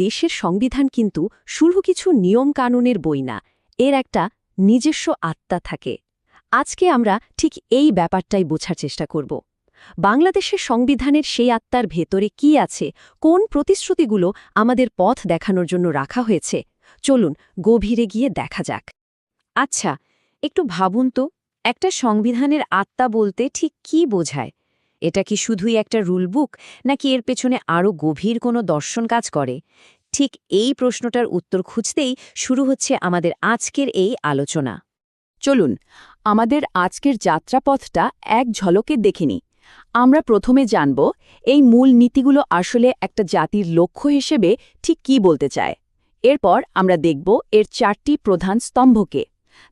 দেশের সংবিধান কিন্তু শুধু কিছু নিয়মকানুনের বই না, এর একটা নিজস্ব আত্মা থাকে। আজকে আমরা ঠিক এই ব্যাপারটাই বোঝার চেষ্টা করব। বাংলাদেশের সংবিধানের সেই আত্মার ভেতরে কি আছে, কোন প্রতিশ্রুতিগুলো আমাদের পথ দেখানোর জন্য রাখা হয়েছে, চলুন গভীরে গিয়ে দেখা যাক। আচ্ছা, একটু ভাবুন তো, একটা সংবিধানের আত্মা বলতে ঠিক কি বোঝায়? এটা কি শুধুই একটা রুলবুক, নাকি এর পেছনে আরও গভীর কোনো দর্শন কাজ করে? ঠিক এই প্রশ্নটার উত্তর খুঁজতেই শুরু হচ্ছে আমাদের আজকের এই আলোচনা। চলুন আমাদের আজকের যাত্রাপথটা এক ঝলকে দেখে নিই। আমরা প্রথমে জানব এই মূল নীতিগুলো আসলে একটা জাতির লক্ষ্য হিসেবে ঠিক কি বলতে চায়। এরপর আমরা দেখব এর 4টি প্রধান স্তম্ভকে।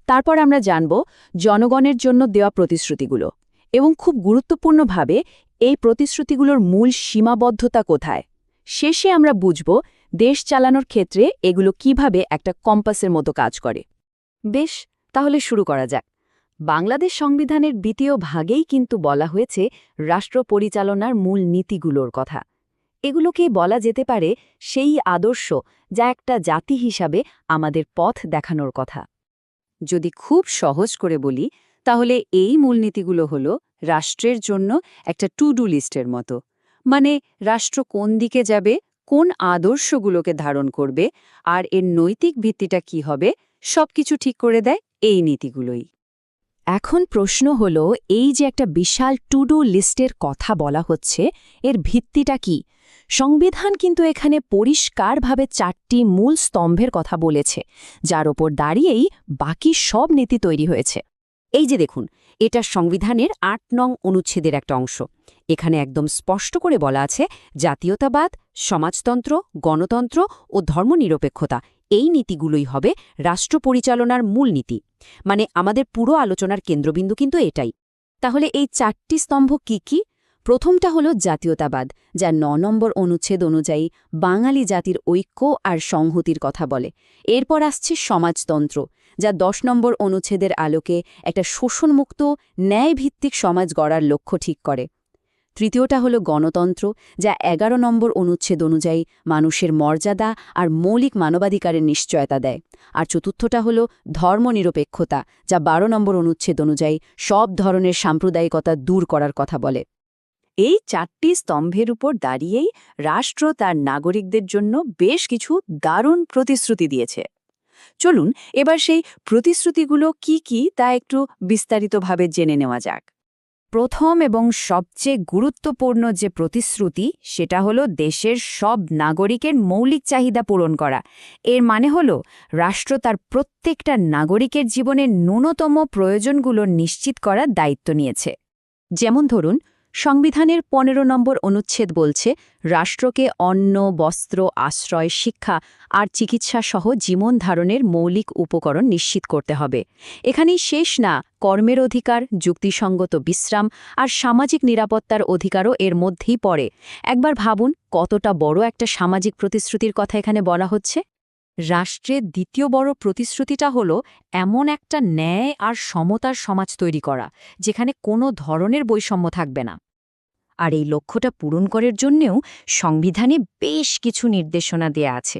তারপর আমরা জানব জনগণের জন্য দেওয়া প্রতিশ্রুতিগুলো, এবং খুব গুরুত্বপূর্ণভাবে এই প্রতিশ্রুতিগুলোর মূল সীমাবদ্ধতা কোথায়। শেষে আমরা বুঝব দেশ চালানোর ক্ষেত্রে এগুলো কিভাবে একটা কম্পাসের মতো কাজ করে। বেশ, তাহলে শুরু করা যাক। বাংলাদেশ সংবিধানের দ্বিতীয় ভাগেই কিন্তু বলা হয়েছে রাষ্ট্র পরিচালনার মূল নীতিগুলোর কথা। এগুলোকেই বলা যেতে পারে সেই আদর্শ যা একটা জাতি হিসাবে আমাদের পথ দেখানোর কথা। যদি খুব সহজ করে বলি, তাহলে এই মূলনীতিগুলো হল রাষ্ট্রের জন্য একটা টু ডু লিস্টের মতো। মানে রাষ্ট্র কোন দিকে যাবে, কোন আদর্শগুলোকে ধারণ করবে, আর এর নৈতিক ভিত্তিটা কি হবে, সবকিছু ঠিক করে দেয় এই নীতিগুলোই। এখন প্রশ্ন হল, এই যে একটা বিশাল টু ডু লিস্টের কথা বলা হচ্ছে, এর ভিত্তিটা কি? সংবিধান কিন্তু এখানে পরিষ্কারভাবে 4টি মূল স্তম্ভের কথা বলেছে, যার ওপর দাঁড়িয়েই বাকি সব নীতি তৈরি হয়েছে। এই যে দেখুন, এটা সংবিধানের ৮ নং অনুচ্ছেদের একটা অংশ। এখানে একদম স্পষ্ট করে বলা আছে জাতীয়তাবাদ, সমাজতন্ত্র, গণতন্ত্র ও ধর্মনিরপেক্ষতা, এই নীতিগুলোই হবে রাষ্ট্র পরিচালনার মূল নীতি। মানে আমাদের পুরো আলোচনার কেন্দ্রবিন্দু কিন্তু এটাই। তাহলে এই 4টি স্তম্ভ কি কি? প্রথমটা হলো জাতীয়তাবাদ, যা ৯ নম্বর অনুচ্ছেদ অনুযায়ী বাঙালি জাতির ঐক্য আর সংহতির কথা বলে। এরপর আসছে সমাজতন্ত্র, যা ১০ নম্বর অনুচ্ছেদের আলোকে একটা শোষণমুক্ত, ন্যায়ভিত্তিক সমাজ গড়ার লক্ষ্য ঠিক করে। তৃতীয়টা হলো গণতন্ত্র, যা ১১ নম্বর অনুচ্ছেদ অনুযায়ী মানুষের মর্যাদা আর মৌলিক মানবাধিকারের নিশ্চয়তা দেয়। আর চতুর্থটা হলো ধর্মনিরপেক্ষতা, যা ১২ নম্বর অনুচ্ছেদ অনুযায়ী সব ধরনের সাম্প্রদায়িকতা দূর করার কথা বলে। এই 4টি স্তম্ভের উপর দাঁড়িয়েই রাষ্ট্র তার নাগরিকদের জন্য বেশ কিছু দারুণ প্রতিশ্রুতি দিয়েছে। চলুন এবার সেই প্রতিশ্রুতিগুলো কি কি তা একটু বিস্তারিতভাবে জেনে নেওয়া যাক। প্রথম এবং সবচেয়ে গুরুত্বপূর্ণ যে প্রতিশ্রুতি, সেটা হলো দেশের সব নাগরিকের মৌলিক চাহিদা পূরণ করা। এর মানে হলো রাষ্ট্র তার প্রত্যেকটা নাগরিকের জীবনের ন্যূনতম প্রয়োজনগুলো নিশ্চিত করার দায়িত্ব নিয়েছে। যেমন ধরুন, সংবিধানের ১৫ নম্বর অনুচ্ছেদ বলছে রাষ্ট্রকে অন্ন, বস্ত্র, আশ্রয়, শিক্ষা আর চিকিৎসা সহ জীবন ধারণের মৌলিক উপকরণ নিশ্চিত করতে হবে। এখানেই শেষ না, কর্মের অধিকার, যুক্তিসঙ্গত বিশ্রাম আর সামাজিক নিরাপত্তার অধিকারও এর মধ্যেই পড়ে। একবার ভাবুন কতটা বড় একটা সামাজিক প্রতিশ্রুতির কথা এখানে বলা হচ্ছে। রাষ্ট্রের দ্বিতীয় বড় প্রতিশ্রুতিটা হলো এমন একটা ন্যায় আর সমতার সমাজ তৈরি করা, যেখানে কোনো ধরনের বৈষম্য থাকবে না। আর এই লক্ষ্যটা পূরণ করার জন্যেও সংবিধানে বেশ কিছু নির্দেশনা দেয়া আছে।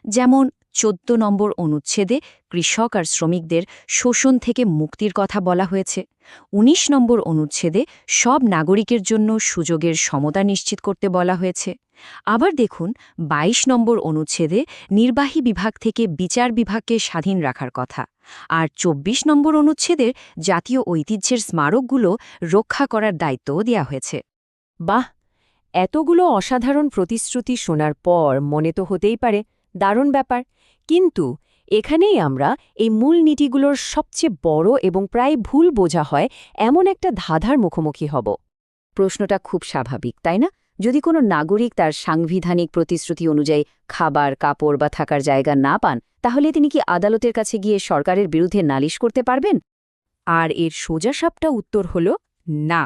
যেমন ১৪ নম্বর অনুচ্ছেদে কৃষক আর শ্রমিকদের শোষণ থেকে মুক্তির কথা বলা হয়েছে। ১৯ নম্বর অনুচ্ছেদে সব নাগরিকের জন্য সুযোগের সমতা নিশ্চিত করতে বলা হয়েছে। আবার দেখুন ২২ নম্বর অনুচ্ছেদে নির্বাহী বিভাগ থেকে বিচার বিভাগকে স্বাধীন রাখার কথা। আর ২৪ নম্বর অনুচ্ছেদের জাতীয় ঐতিহ্যের স্মারকগুলো রক্ষা করার দায়িত্বও দেওয়া হয়েছে। বাহ, এতগুলো অসাধারণ প্রতিশ্রুতি শোনার পর মনে তো হতেই পারে দারুণ ব্যাপার, কিন্তু এখানেই আমরা এই মূল নীতিগুলোর সবচেয়ে বড় এবং প্রায় ভুল বোঝা হয় এমন একটা ধাঁধার মুখোমুখি হব। প্রশ্নটা খুব স্বাভাবিক, তাই না? যদি কোনো নাগরিক তার সাংবিধানিক প্রতিশ্রুতি অনুযায়ী খাবার, কাপড় বা থাকার জায়গা না পান, তাহলে তিনি কি আদালতের কাছে গিয়ে সরকারের বিরুদ্ধে নালিশ করতে পারবেন? আর এর সোজাসাপটা উত্তর হল না।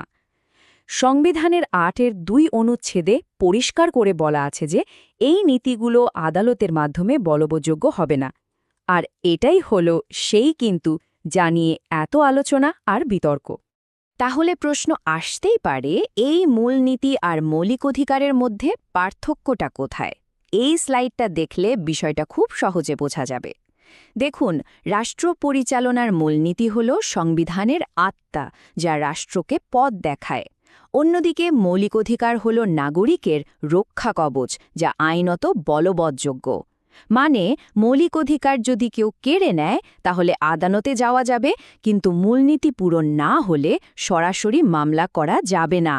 সংবিধানের ৮-এর ২ অনুচ্ছেদে পরিষ্কার করে বলা আছে যে এই নীতিগুলো আদালতের মাধ্যমে বলবৎযোগ্য হবে না। আর এটাই হলো সেই কিন্তু যা নিয়ে এত আলোচনা আর বিতর্ক। তাহলে প্রশ্ন আসতেই পারে, এই মূলনীতি আর মৌলিক অধিকারের মধ্যে পার্থক্যটা কোথায়? এই স্লাইডটা দেখলে বিষয়টা খুব সহজে বোঝা যাবে। দেখুন, রাষ্ট্র পরিচালনার মূলনীতি হল সংবিধানের আত্মা, যা রাষ্ট্রকে পথ দেখায়। অন্যদিকে মৌলিক অধিকার হল নাগরিকের রক্ষা কবচ, যা আইনত বলবৎযোগ্য। মানে মৌলিক অধিকার যদি কেউ কেড়ে নেয় তাহলে আদালতে যাওয়া যাবে, কিন্তু মূলনীতি পূরণ না হলে সরাসরি মামলা করা যাবে না।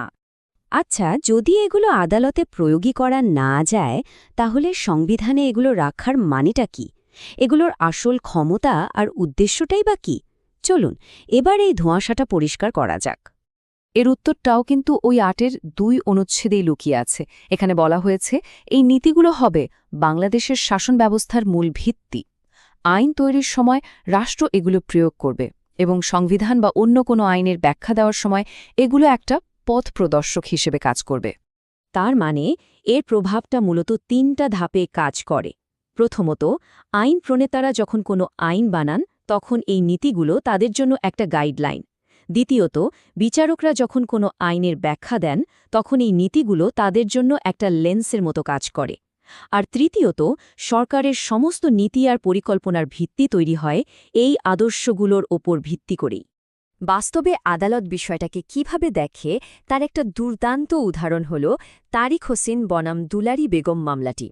আচ্ছা, যদি এগুলো আদালতে প্রয়োগী করা না যায়, তাহলে সংবিধানে এগুলো রাখার মানেটা কি? এগুলোর আসল ক্ষমতা আর উদ্দেশ্যটাই বা কি? চলুন এবার এই ধোঁয়াশাটা পরিষ্কার করা যাক। এর উত্তরটাও কিন্তু ওই ৮-এর ২ অনুচ্ছেদেই লুকিয়ে আছে। এখানে বলা হয়েছে এই নীতিগুলো হবে বাংলাদেশের শাসন ব্যবস্থার মূল ভিত্তি। আইন তৈরির সময় রাষ্ট্র এগুলো প্রয়োগ করবে এবং সংবিধান বা অন্য কোনো আইনের ব্যাখ্যা দেওয়ার সময় এগুলো একটা পথ প্রদর্শক হিসেবে কাজ করবে। তার মানে এর প্রভাবটা মূলত ৩টা ধাপে কাজ করে। প্রথমত, আইন প্রণেতারা যখন কোনো আইন বানান তখন এই নীতিগুলো তাদের জন্য একটা গাইডলাইন। দ্বিতীয়ত, বিচারকরা যখন কোনো আইনের ব্যাখ্যা দেন তখন এই নীতিগুলো তাদের জন্য একটা লেন্সের মতো কাজ করে। আর তৃতীয়ত, সরকারের সমস্ত নীতি আর পরিকল্পনার ভিত্তি তৈরি হয় এই আদর্শগুলোর ওপর ভিত্তি করেই। বাস্তবে আদালত বিষয়টাকে কিভাবে দেখে তার একটা দুর্দান্ত উদাহরণ হল তারিক হোসেন বনাম দুলারি বেগম মামলাটি।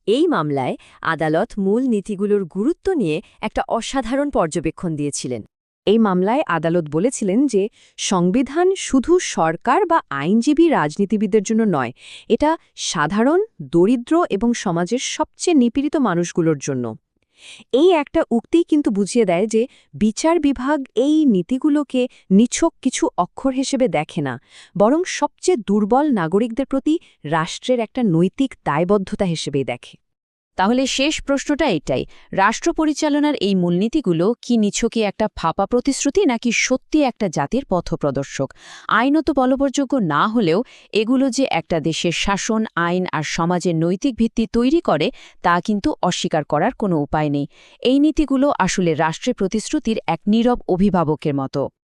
এই মামলায় আদালত মূল নীতিগুলোর গুরুত্ব নিয়ে একটা অসাধারণ পর্যবেক্ষণ দিয়েছিলেন। এই মামলায় আদালত বলেছিলেন যে সংবিধান শুধু সরকার বা আইনজীবী রাজনীতিবিদদের জন্য নয়, এটা সাধারণ, দরিদ্র এবং সমাজের সবচেয়ে নিপীড়িত মানুষগুলোর জন্য। এই একটা উক্তিই কিন্তু বুঝিয়ে দেয় যে বিচার বিভাগ এই নীতিগুলোকে নিছক কিছু অক্ষর হিসেবে দেখে না, বরং সবচেয়ে দুর্বল নাগরিকদের প্রতি রাষ্ট্রের একটা নৈতিক দায়বদ্ধতা হিসেবেই দেখে। তাহলে শেষ প্রশ্নটা এটাই, রাষ্ট্র পরিচালনার এই মূলনীতিগুলো কি নিছকই একটা ফাঁপা প্রতিশ্রুতি নাকি সত্যি একটা জাতির পথপ্রদর্শক? আইনত বলবৎযোগ্য না হলেও এগুলো যে একটা দেশের শাসন, আইন আর সমাজের নৈতিক ভিত্তি তৈরি করে তা কিন্তু অস্বীকার করার কোনো উপায় নেই। এই নীতিগুলো আসলে রাষ্ট্রের প্রতিশ্রুতির এক নীরব অভিভাবকের মতো।